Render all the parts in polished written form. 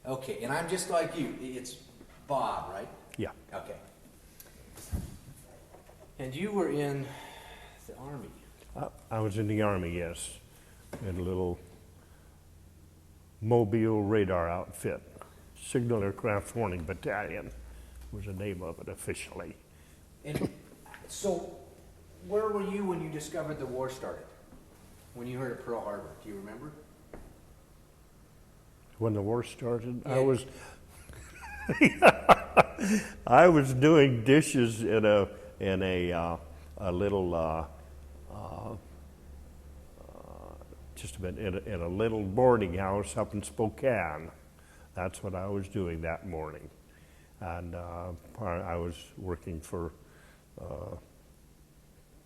Okay, and I'm just like you. It's Bob, right? Yeah. Okay. And you were in the Army. I was in the Army, yes, in a little mobile radar outfit. Signal Aircraft Warning Battalion was the name of it officially. And so, where were you when you discovered the war started? When you heard of Pearl Harbor, do you remember? When the war started, Yeah. I was doing dishes in a little just a bit in a little boarding house up in Spokane. That's what I was doing that morning, and I was working for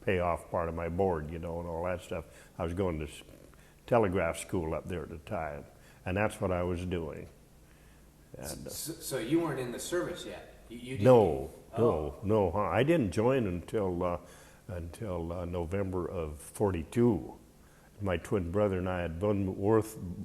pay off part of my board, you know, and all that stuff. I was going to telegraph school up there at the time, and that's what I was doing. And, So you weren't in the service yet? You didn't? no, Oh. no. I didn't join until November of '42. My twin brother and I had been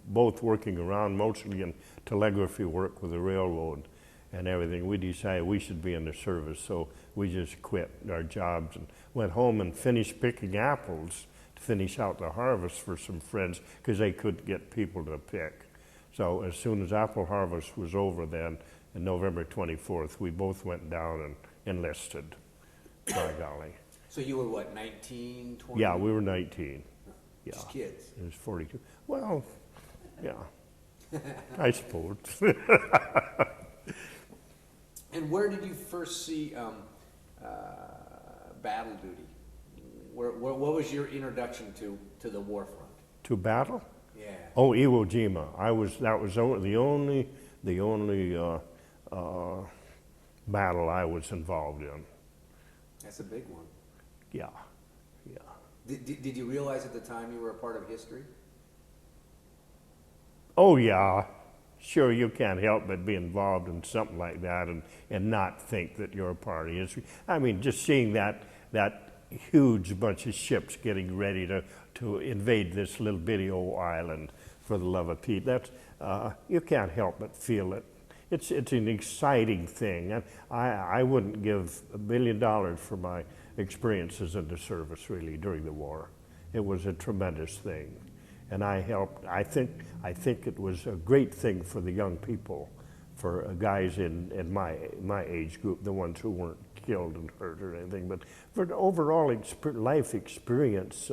both working around, mostly in telegraphy work with the railroad and everything. We decided we should be in the service, so we just quit our jobs and went home and finished picking apples to finish out the harvest for some friends because they couldn't get people to pick. So as soon as apple harvest was over then, on November 24th, we both went down and enlisted, by golly. So you were what, 19, 20? Yeah, we were 19. Yeah. Just kids. It was 42. Well, yeah, I suppose. And where did you first see battle duty? What was your introduction to the war front? To battle? Yeah. Oh, Iwo Jima. That was the only battle I was involved in. That's a big one. Yeah, yeah. Did you realize at the time you were a part of history? Oh yeah, sure. You can't help but be involved in something like that and not think that you're a part of history. I mean, just seeing that huge bunch of ships getting ready to invade this little bitty old island for the love of Pete. That's you can't help but feel it. It's an exciting thing, and I wouldn't give $1 billion for my experiences in the service really during the war. It was a tremendous thing, and I helped. I think it was a great thing for the young people, for guys in my age group, the ones who weren't killed and hurt or anything, but for the overall life experience.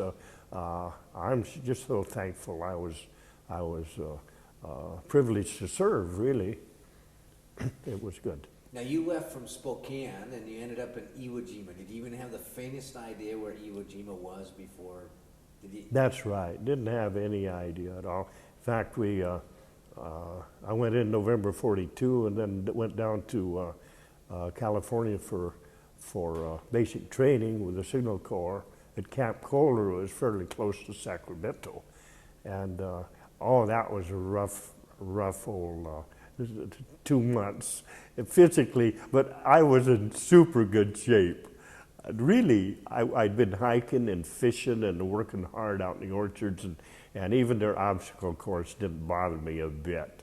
I'm just so thankful I was privileged to serve, really. It was good. Now you left from Spokane and you ended up in Iwo Jima. Did you even have the faintest idea where Iwo Jima was before? That's right. Didn't have any idea at all. In fact, I went in November '42 and then went down to California for basic training with the Signal Corps at Camp Kohler. It was fairly close to Sacramento, and that was a rough old 2 months physically, but I was in super good shape. Really, I'd been hiking and fishing and working hard out in the orchards, and even their obstacle course didn't bother me a bit.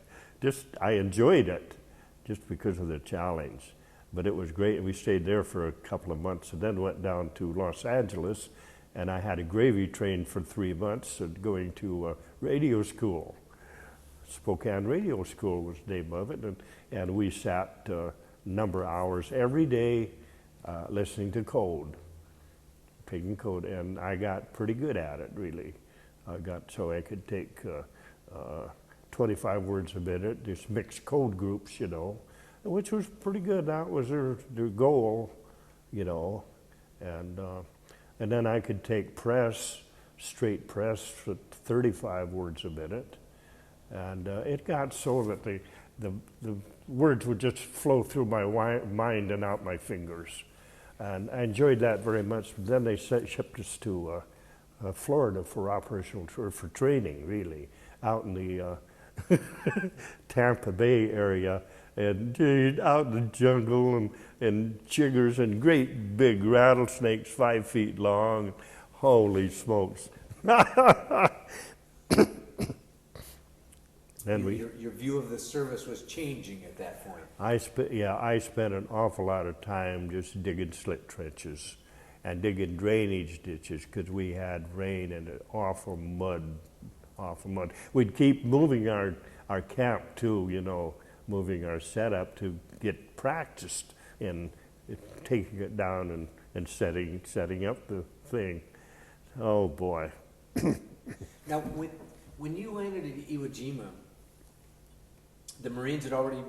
I enjoyed it just because of the challenge. But it was great, and we stayed there for a couple of months and then went down to Los Angeles, and I had a gravy train for 3 months going to radio school. Spokane Radio School was the name of it, and we sat a number of hours every day listening to code, picking code, and I got pretty good at it, really. So I could take 25 words a minute, just mixed code groups, you know, which was pretty good. That was their goal, you know, and then I could take straight press for 35 words a minute. And it got so that the words would just flow through my mind and out my fingers. And I enjoyed that very much. Then they shipped us to Florida for operational tour, for training, really, out in the Tampa Bay area, and out in the jungle, and chiggers and great big rattlesnakes 5 feet long. Holy smokes. Then Your view of the service was changing at that point. I spent an awful lot of time just digging slit trenches and digging drainage ditches because we had rain and awful mud. We'd keep moving our camp too, you know, moving our setup to get practiced in taking it down and setting up the thing. Oh boy. Now, when you landed at Iwo Jima, the Marines had already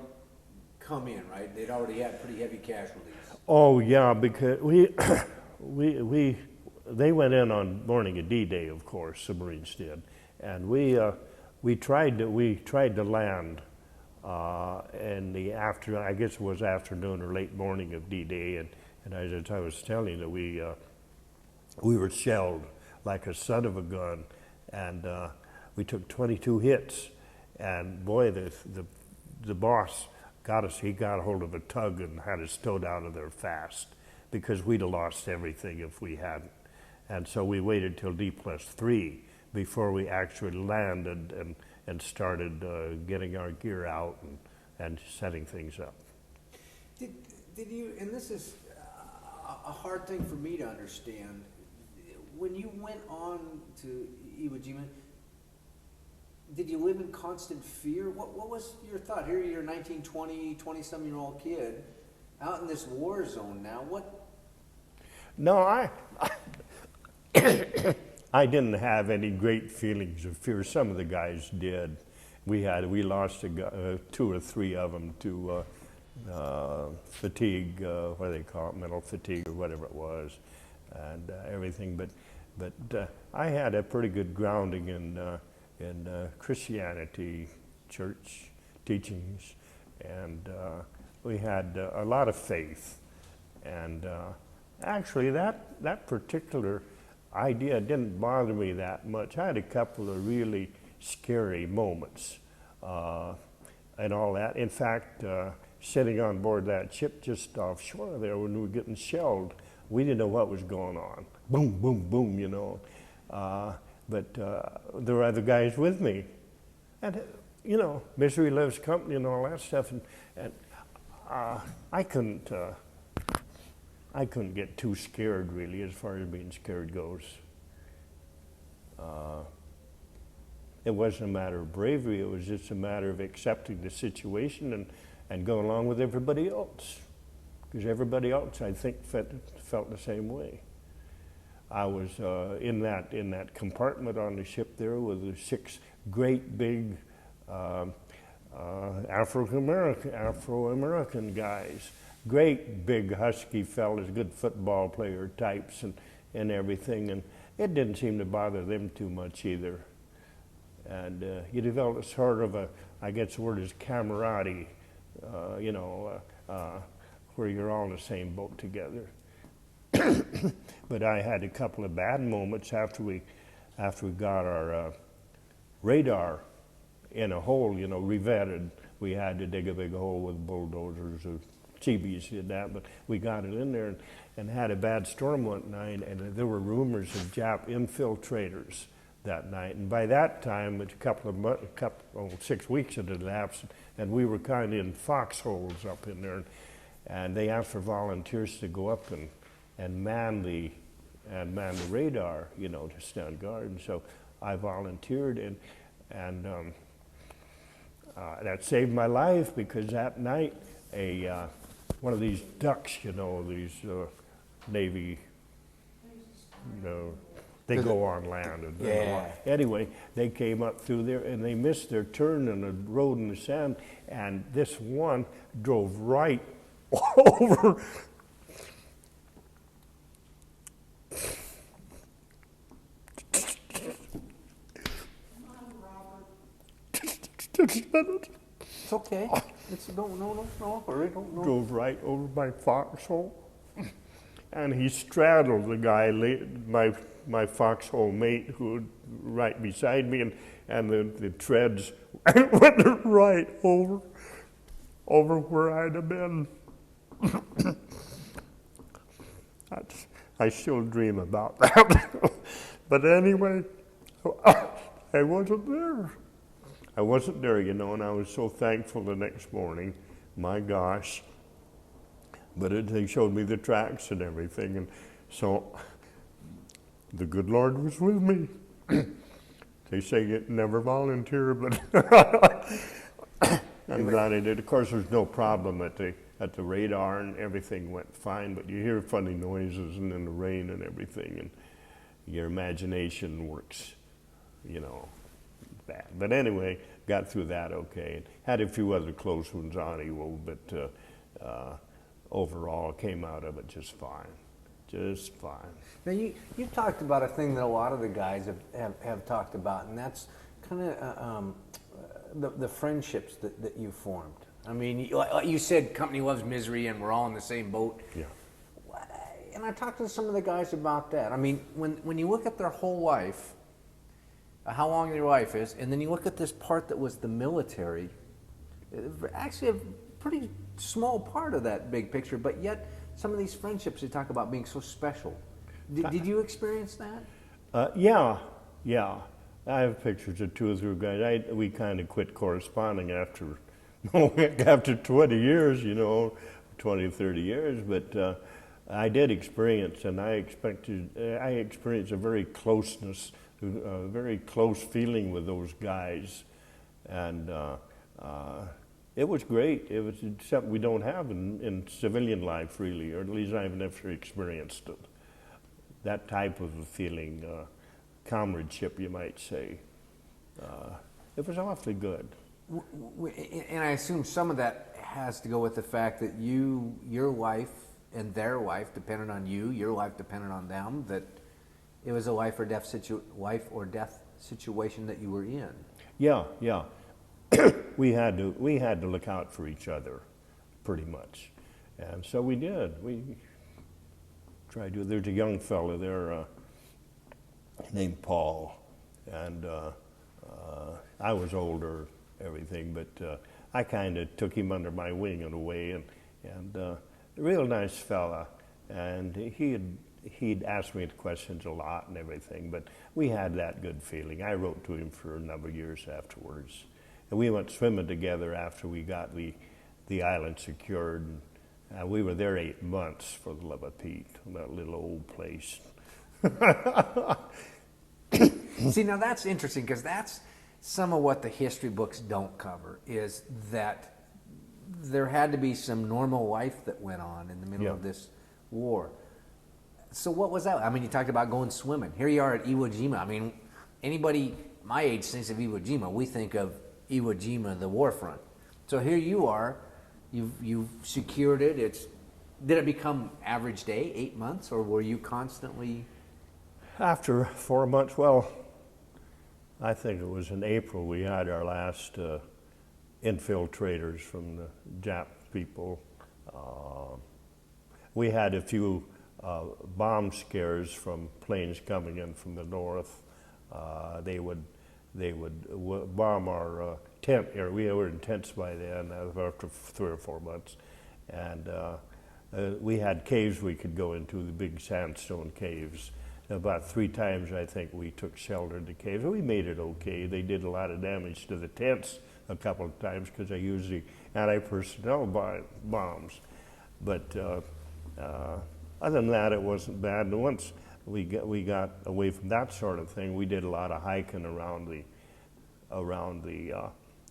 come in, right? They'd already had pretty heavy casualties. Oh yeah, because they went in on morning of D-Day, of course, the Marines did, and we tried to land in the I guess it was afternoon or late morning of D-Day, and as I was telling you, we were shelled like a son of a gun, and we took 22 hits, and boy, the boss got us. He got a hold of a tug and had us stowed out of there fast because we'd have lost everything if we hadn't. And so we waited till D+3 before we actually landed and started getting our gear out and setting things up. Did you, and this is a hard thing for me to understand, when you went on to Iwo Jima, did you live in constant fear? What was your thought? Here you're a 19, 20-some-year-old kid out in this war zone now. What? No, I didn't have any great feelings of fear. Some of the guys did. We lost two or three of them to fatigue, what do they call it, mental fatigue or whatever it was, and everything. But I had a pretty good grounding in Christianity, church teachings, and we had a lot of faith. And actually, that particular idea didn't bother me that much. I had a couple of really scary moments and all that. In fact, sitting on board that ship just offshore there when we were getting shelled, we didn't know what was going on. Boom, boom, boom, you know. But there were other guys with me. And, you know, misery loves company and all that stuff. And I couldn't get too scared, really, as far as being scared goes. It wasn't a matter of bravery. It was just a matter of accepting the situation and going along with everybody else. Because everybody else, I think, felt the same way. I was in that compartment on the ship there with the 6 great big Afro-American guys, great big husky fellas, good football player types and everything, and it didn't seem to bother them too much either. And you develop a sort of I guess the word is camaraderie, you know, where you're all in the same boat together. But I had a couple of bad moments after we got our radar in a hole, you know, revetted. We had to dig a big hole with bulldozers, or Chibi's did that, but we got it in there and had a bad storm one night, and there were rumors of Jap infiltrators that night. And by that time, it's 6 weeks had elapsed, and we were kind of in foxholes up in there, and they asked for volunteers to go up and man the radar, you know, to stand guard. And so I volunteered, and that saved my life, because that night one of these ducks, you know, these Navy, you know, they go on land. And yeah. Anyway, they came up through there and they missed their turn in the road in the sand, and this one drove right over. It's okay. No worry. No. Drove right over my foxhole, and he straddled the guy, my foxhole mate, who was right beside me, and the treads went right over where I'd have been. I still dream about that. But anyway, I wasn't there. I wasn't there, you know, and I was so thankful the next morning. My gosh. But they showed me the tracks and everything, and so the good Lord was with me. They say you never volunteer, but I'm glad I did. Of course, there's no problem at the radar, and everything went fine, but you hear funny noises and then the rain and everything, and your imagination works, you know, bad. But anyway, got through that okay. Had a few other close ones on Iwo, but overall came out of it just fine. Just fine. Now you talked about a thing that a lot of the guys have talked about, and that's kind of the friendships that you formed. I mean, like you said, company loves misery, and we're all in the same boat. Yeah. And I talked to some of the guys about that. I mean, when you look at their whole life, how long their life is, and then you look at this part that was the military, actually a pretty small part of that big picture, but yet some of these friendships you talk about being so special. Did you experience that? Yeah. I have pictures of 2 or 3 guys. We kind of quit corresponding after 20 years, you know, 20, 30 years, but I did experience, and I experienced a very closeness, a very close feeling with those guys, and it was great. It was something we don't have in civilian life, really, or at least I've never experienced it. That type of a feeling, comradeship, you might say. It was awfully good. And I assume some of that has to go with the fact that your life and their life depended on you, your life depended on them, that it was a life or death situation that you were in. Yeah. we had to look out for each other, pretty much, and so we did. We tried to. There's a young fellow there named Paul, and I was older, everything, but I kind of took him under my wing in a way, and a real nice fella, and he'd asked me questions a lot and everything, but we had that good feeling. I wrote to him for a number of years afterwards. And we went swimming together after we got the island secured. And we were there 8 months, for the love of Pete, that little old place. See, now that's interesting, because that's some of what the history books don't cover, is that there had to be some normal life that went on in the middle of this war. So what was that? I mean, you talked about going swimming. Here you are at Iwo Jima. I mean, anybody my age thinks of Iwo Jima, we think of Iwo Jima, the war front. So here you are, you've secured it. Did it become average day, 8 months, or were you constantly? After 4 months, well, I think it was in April we had our last infiltrators from the Jap people. We had a few bomb scares from planes coming in from the north. They would bomb our tent area. We were in tents by then, after 3 or 4 months. And we had caves we could go into, the big sandstone caves. About 3 times, I think, we took shelter in the caves. We made it okay. They did a lot of damage to the tents a couple of times because I used the anti-personnel bombs. But other than that, it wasn't bad. And once we got away from that sort of thing, we did a lot of hiking around the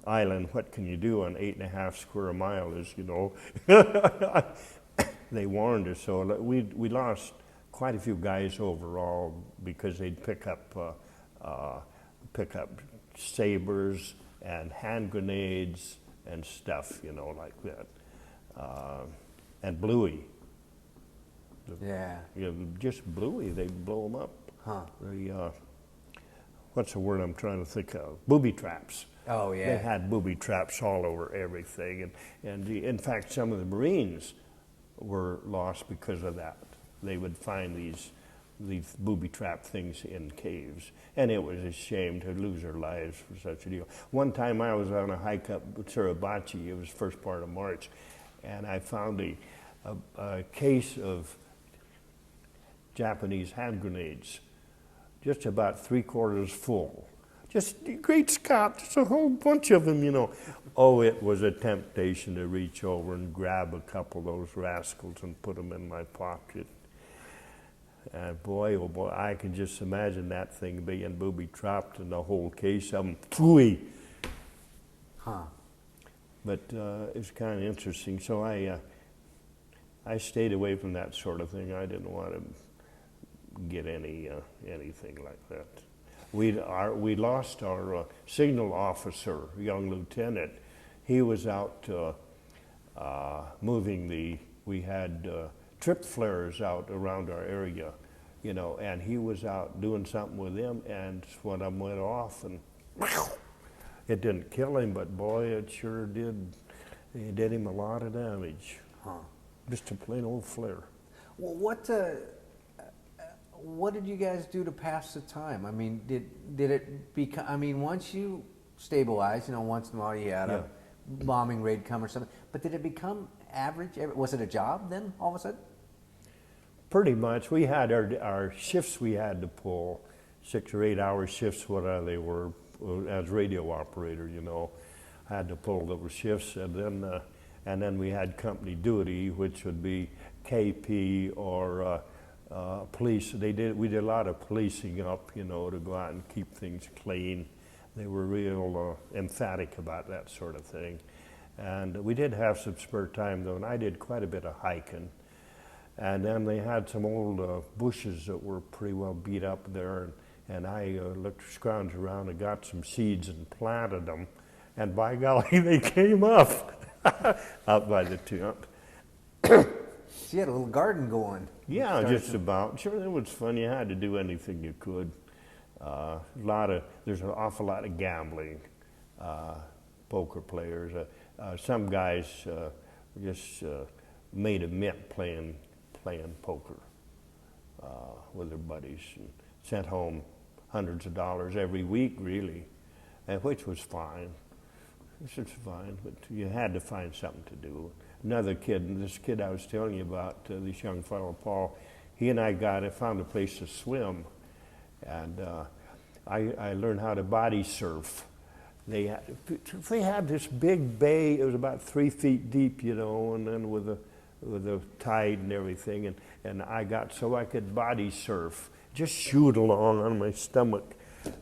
island. What can you do on 8.5 square miles, you know? They warned us, so we lost quite a few guys overall because they'd pick up sabers and hand grenades and stuff, you know, like that, and bluey. Just bluey. They'd blow them up. Huh. What's the word I'm trying to think of? Booby traps. Oh yeah. They had booby traps all over everything, and in fact, some of the Marines were lost because of that. They would find these booby trap things in caves, and it was a shame to lose their lives for such a deal. One time I was on a hike up Suribachi, it was first part of March, and I found a case of Japanese hand grenades, just about 3/4 full, Just, great Scott, there's a whole bunch of them, you know. Oh, it was a temptation to reach over and grab a couple of those rascals and put them in my pocket. And boy, oh boy, I can just imagine that thing being booby-trapped and the whole case of them. Phooey! Huh. But it's kind of interesting. So I stayed away from that sort of thing. I didn't want to get anything like that. We lost our signal officer, young lieutenant. He was out moving we had trip flares out around our area, you know, and he was out doing something with them, and one of them went off, and it didn't kill him, but boy, it sure did. It did him a lot of damage. Huh. Just a plain old flare. Well, what did you guys do to pass the time? I mean, did it become? I mean, once you stabilized, you know, once in a while you had a bombing raid come or something. But did it become average? Was it a job then, all of a sudden? Pretty much. We had our shifts we had to pull, 6 or 8 hour shifts, whatever they were, as radio operator, you know. I had to pull those shifts, and then we had company duty, which would be KP or police. We did a lot of policing up, you know, to go out and keep things clean. They were real emphatic about that sort of thing. And we did have some spare time, though, and I did quite a bit of hiking. And then they had some old bushes that were pretty well beat up there, and I scrounged around and got some seeds and planted them, and by golly, they came up out by the tent. So you had a little garden going. Yeah, just about. Sure, it was fun. You had to do anything you could. There's an awful lot of gambling, poker players. Some guys just made a mint playing poker with their buddies, and sent home hundreds of dollars every week, really, and which was fine. This was fine, but you had to find something to do. Another kid, this kid I was telling you about, this young fellow, Paul, he and I found a place to swim, and I learned how to body surf. They had this big bay. It was about 3 feet deep, you know, and then with the tide and everything, and I could body surf, just shoot along on my stomach.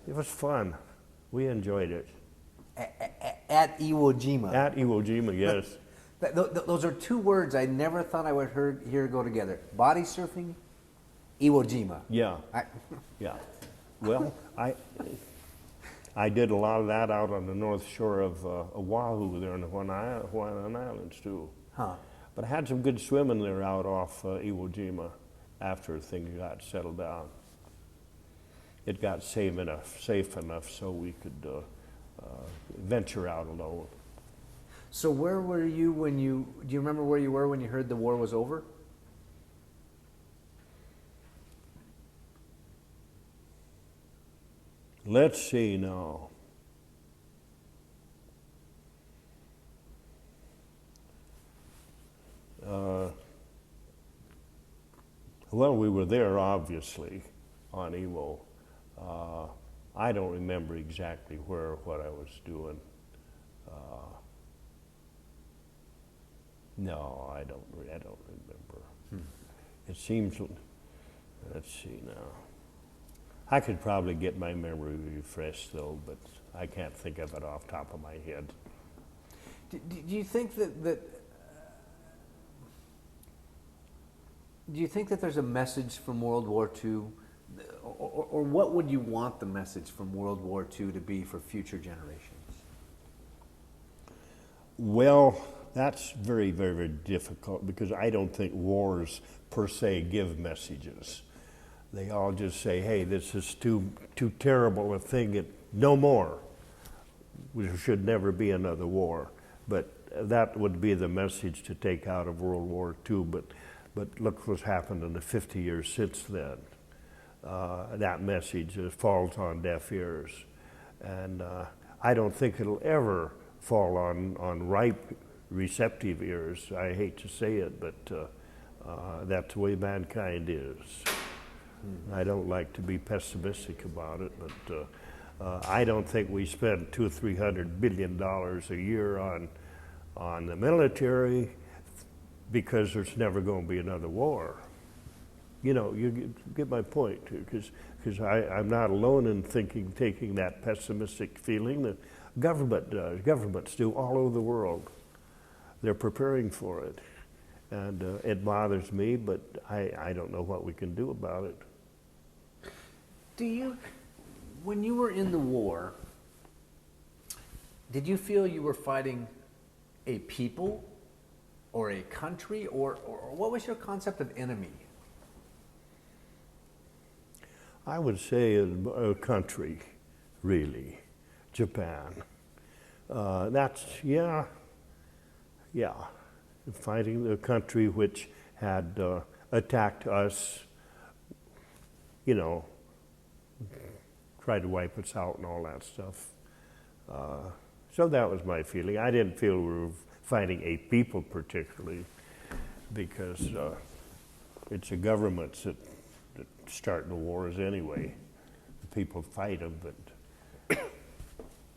It was fun. We enjoyed it. At Iwo Jima. At Iwo Jima, yes. Those are two words I never thought I would hear go together. Body surfing, Iwo Jima. Yeah. Yeah. Well, I did a lot of that out on the north shore of Oahu there in the Hawaiian Islands too. Huh. But I had some good swimming there out off Iwo Jima after things got settled down. It got safe enough so we could venture out alone. So where were you do you remember where you were when you heard the war was over? Let's see now. Well, we were there, obviously, on Iwo. I don't remember exactly what I was doing. No, I don't remember. It seems, let's see now. I could probably get my memory refreshed, though, but I can't think of it off the top of my head. Do you think that do you think that there's a message from World War II, or what would you want the message from World War II to be for future generations? Well, that's very, very, very difficult, because I don't think wars per se give messages. They all just say, hey, this is too terrible a thing, no more. There should never be another war. But that would be the message to take out of World War II. But look what's happened in the 50 years since then. That message falls on deaf ears. And I don't think it'll ever fall on ripe, receptive ears. I hate to say it, but that's the way mankind is. I don't like to be pessimistic about it, but I don't think we spend $200-300 billion a year on the military because there's never going to be another war. You know, you get my point, because I'm not alone in taking that pessimistic feeling that governments do all over the world. They're preparing for it. And it bothers me, but I don't know what we can do about it. When you were in the war, did you feel you were fighting a people or a country, or what was your concept of enemy? I would say a country, really, Japan. Yeah. Fighting the country which had attacked us, you know, tried to wipe us out and all that stuff. So that was my feeling. I didn't feel we were fighting a people particularly, because it's the governments that start the wars anyway. The people fight them,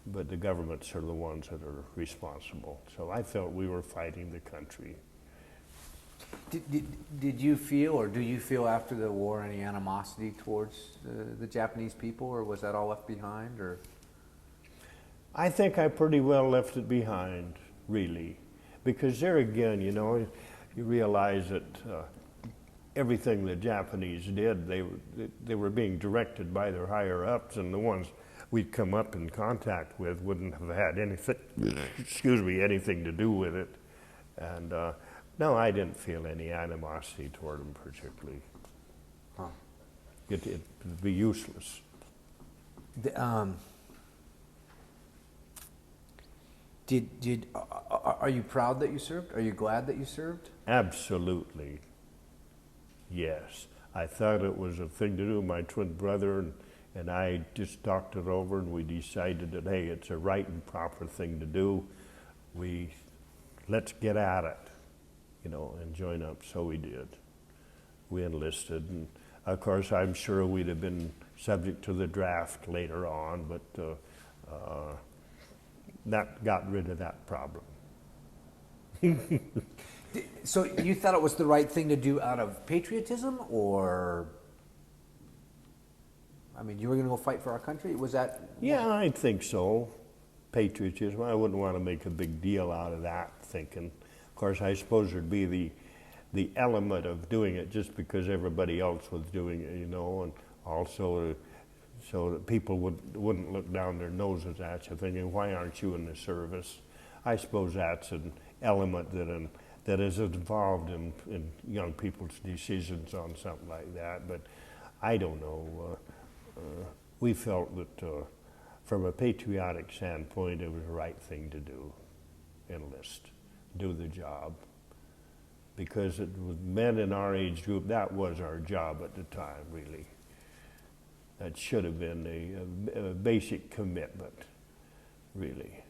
but the governments are the ones that are responsible. So I felt we were fighting the country. Did you feel, or do you feel after the war, any animosity towards the Japanese people, or was that all left behind? Or I think I pretty well left it behind, really, because there again, you know, you realize that everything the Japanese did, they were being directed by their higher ups, and the ones we'd come up in contact with wouldn't have had anything, anything to do with it. And no, I didn't feel any animosity toward them particularly. Huh. It'd be useless. Are you proud that you served? Are you glad that you served? Absolutely. Yes. I thought it was a thing to do. My twin brother and I just talked it over, and we decided that, hey, it's a right and proper thing to do. Let's get at it, you know, and join up. So we did. We enlisted, and of course, I'm sure we'd have been subject to the draft later on, but that got rid of that problem. So you thought it was the right thing to do out of patriotism, or, I mean, you were going to go fight for our country? Was that? Yeah, I think so. Patriotism. I wouldn't want to make a big deal out of that thinking. Of course, I suppose there'd be the element of doing it just because everybody else was doing it, you know, and also so that people wouldn't look down their noses at you thinking, why aren't you in the service? I suppose that's an element that is involved in young people's decisions on something like that, but I don't know. We felt that from a patriotic standpoint, it was the right thing to do, enlist, do the job. Because it was men in our age group, that was our job at the time, really. That should have been a basic commitment, really.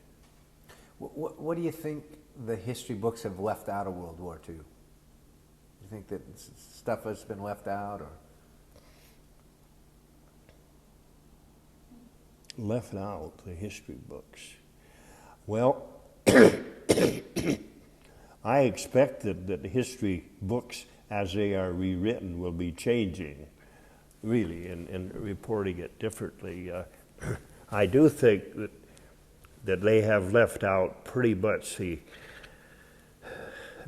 What do you think the history books have left out of World War II? Do you think that stuff has been left out, or? Left out, the history books. Well, I expect that the history books, as they are rewritten, will be changing, really, and reporting it differently. I do think that they have left out pretty much the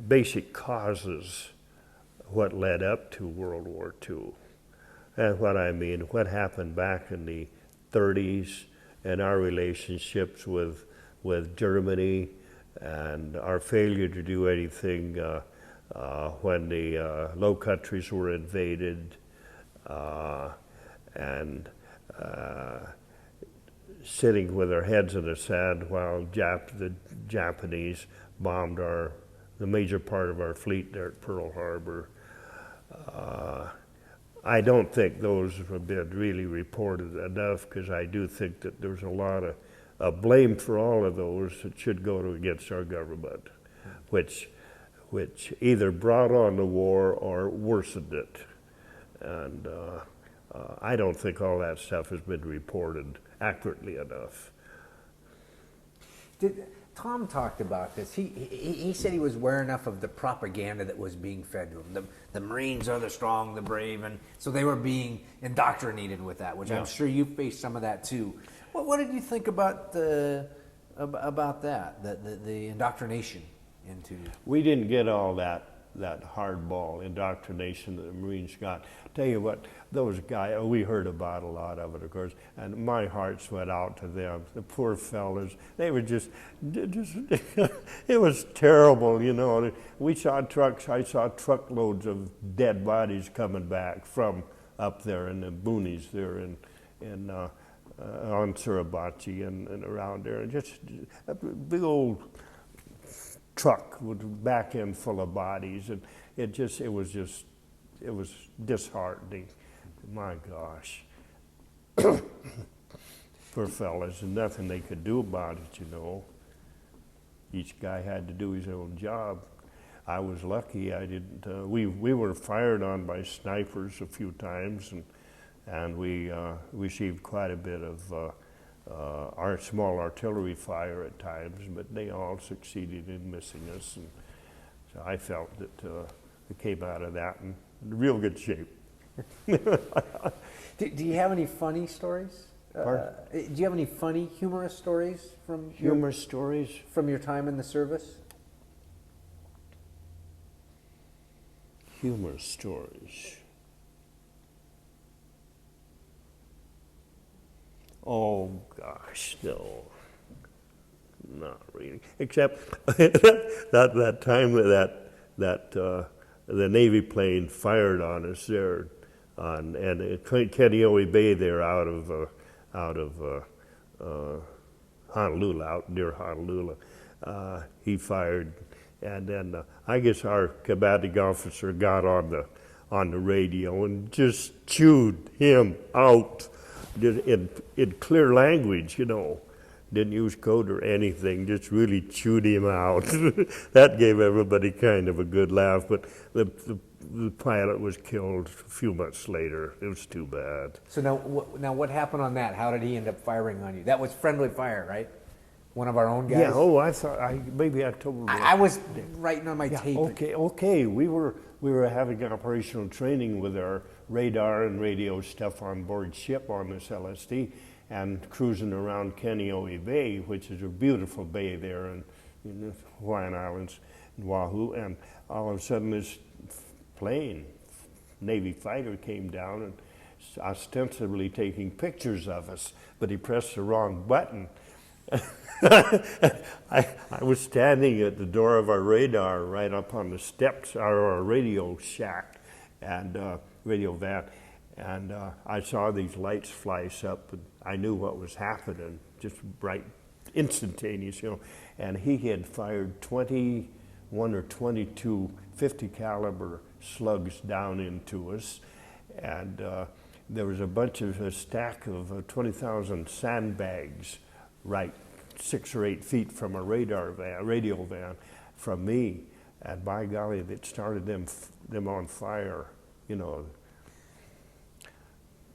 basic causes, what led up to World War II. And what I mean, what happened back in the 30s and our relationships with Germany, and our failure to do anything when the Low Countries were invaded, and sitting with our heads in the sand while the Japanese bombed the major part of our fleet there at Pearl Harbor. I don't think those have been really reported enough, because I do think that there's a lot of blame for all of those that should go against our government, which either brought on the war or worsened it. And I don't think all that stuff has been reported accurately enough. Tom talked about this. He said he was aware enough of the propaganda that was being fed to him. The Marines are the strong, the brave, and so they were being indoctrinated with that, which I'm sure you faced some of that too. What did you think about about that, the indoctrination into? We didn't get all that hardball indoctrination that the Marines got. Tell you what, those guys, we heard about a lot of it, of course, and my hearts went out to them. The poor fellas, they were just it was terrible, you know. We saw trucks, I saw truckloads of dead bodies coming back from up there in the boonies there on Suribachi and around there, and just a big old truck with the back end full of bodies, and it was disheartening. My gosh. Poor fellas, and nothing they could do about it, you know. Each guy had to do his own job. I was lucky I didn't, we were fired on by snipers a few times, and we received quite a bit of our small artillery fire at times, but they all succeeded in missing us, and so I felt that we came out of that in real good shape. Do you have any funny stories? Do you have any funny, humorous stories from your time in the service? Humorous stories. Oh gosh, no, not really. Except that time that the Navy plane fired on us there, and Kaneohe Bay there out of Honolulu, out near Honolulu. He fired, and then I guess our commanding officer got on the radio and just chewed him out. In clear language, you know, didn't use code or anything, just really chewed him out. That gave everybody kind of a good laugh, but the pilot was killed a few months later. It was too bad. So now what happened on that? How did he end up firing on you? That was friendly fire, right? One of our own guys? Yeah, I thought, maybe I told you. I was writing on my tape. Okay, we were having operational training with our radar and radio stuff on board ship on this LSD, and cruising around Kaneohe Bay, which is a beautiful bay there in the Hawaiian Islands, in Oahu, and all of a sudden this plane, Navy fighter, came down and ostensibly taking pictures of us, but he pressed the wrong button. I was standing at the door of our radar right up on the steps, our radio shack and radio van, and I saw these lights flash up, and I knew what was happening, just bright, instantaneous, you know, and he had fired 21 or 22 50 caliber slugs down into us, and there was a stack of 20,000 sandbags right 6 or 8 feet from a radio van from me, and by golly, that started them on fire, you know.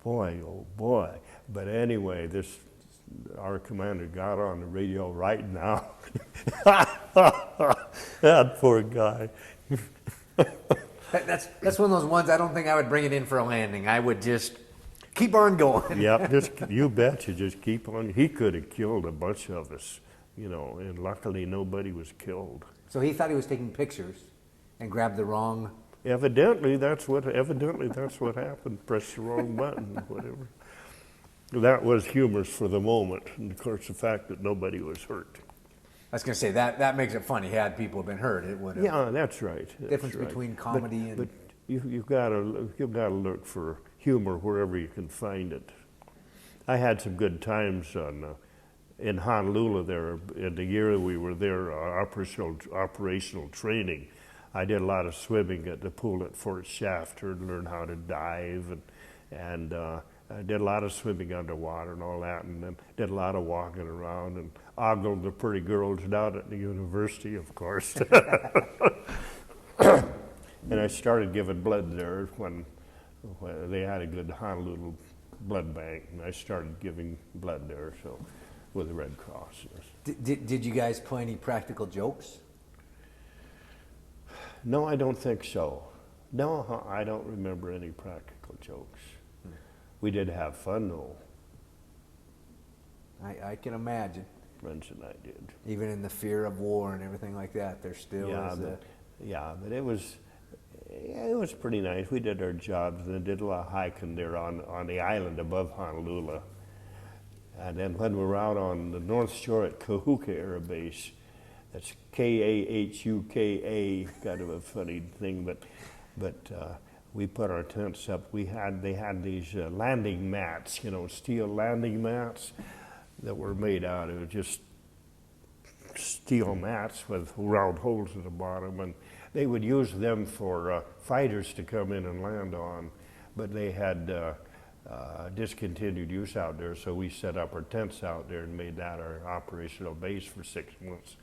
Boy, oh boy. But anyway, our commander got on the radio right now. That poor guy. That's one of those ones I don't think I would bring it in for a landing. I would just keep on going. Yep, you betcha, just keep on. He could have killed a bunch of us, you know, and luckily nobody was killed. So he thought he was taking pictures and grabbed the wrong... Evidently that's what happened, pressed the wrong button, whatever. That was humorous for the moment, and of course the fact that nobody was hurt. I was going to say, that makes it funny. Had people been hurt, it would have... Yeah, that's right. Difference between comedy and... But you've got to look for humor wherever you can find it. I had some good times in Honolulu there, in the year that we were there, operational training. I did a lot of swimming at the pool at Fort Shafter to learn how to dive, and I did a lot of swimming underwater and all that, and then did a lot of walking around and ogled the pretty girls down at the university, of course. And I started giving blood there when they had a good Honolulu blood bank, and I started giving blood there, so, with the Red Cross. Yes. Did you guys play any practical jokes? No, I don't think so. No, I don't remember any practical jokes. We did have fun, though. I can imagine. Friends and I did. Even in the fear of war and everything like that, there still is a... Yeah, but it was pretty nice. We did our jobs and did a lot of hiking there on the island above Honolulu. And then when we were out on the North Shore at Kahuka Air Base, that's Kahuka, kind of a funny thing, but we put our tents up. They had these landing mats, steel landing mats that were made out of just steel mats with round holes at the bottom, and they would use them for fighters to come in and land on, but they had discontinued use out there, so we set up our tents out there and made that our operational base for 6 months.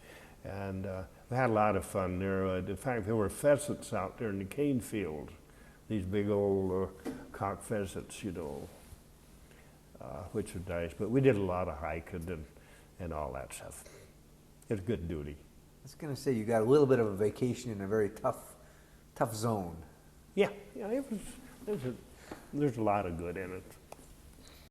And we had a lot of fun there. In fact, there were pheasants out there in the cane field, these big old cock pheasants, which was nice. But we did a lot of hiking and all that stuff. It was good duty. I was going to say, you got a little bit of a vacation in a very tough zone. Yeah, it was. There's a lot of good in it.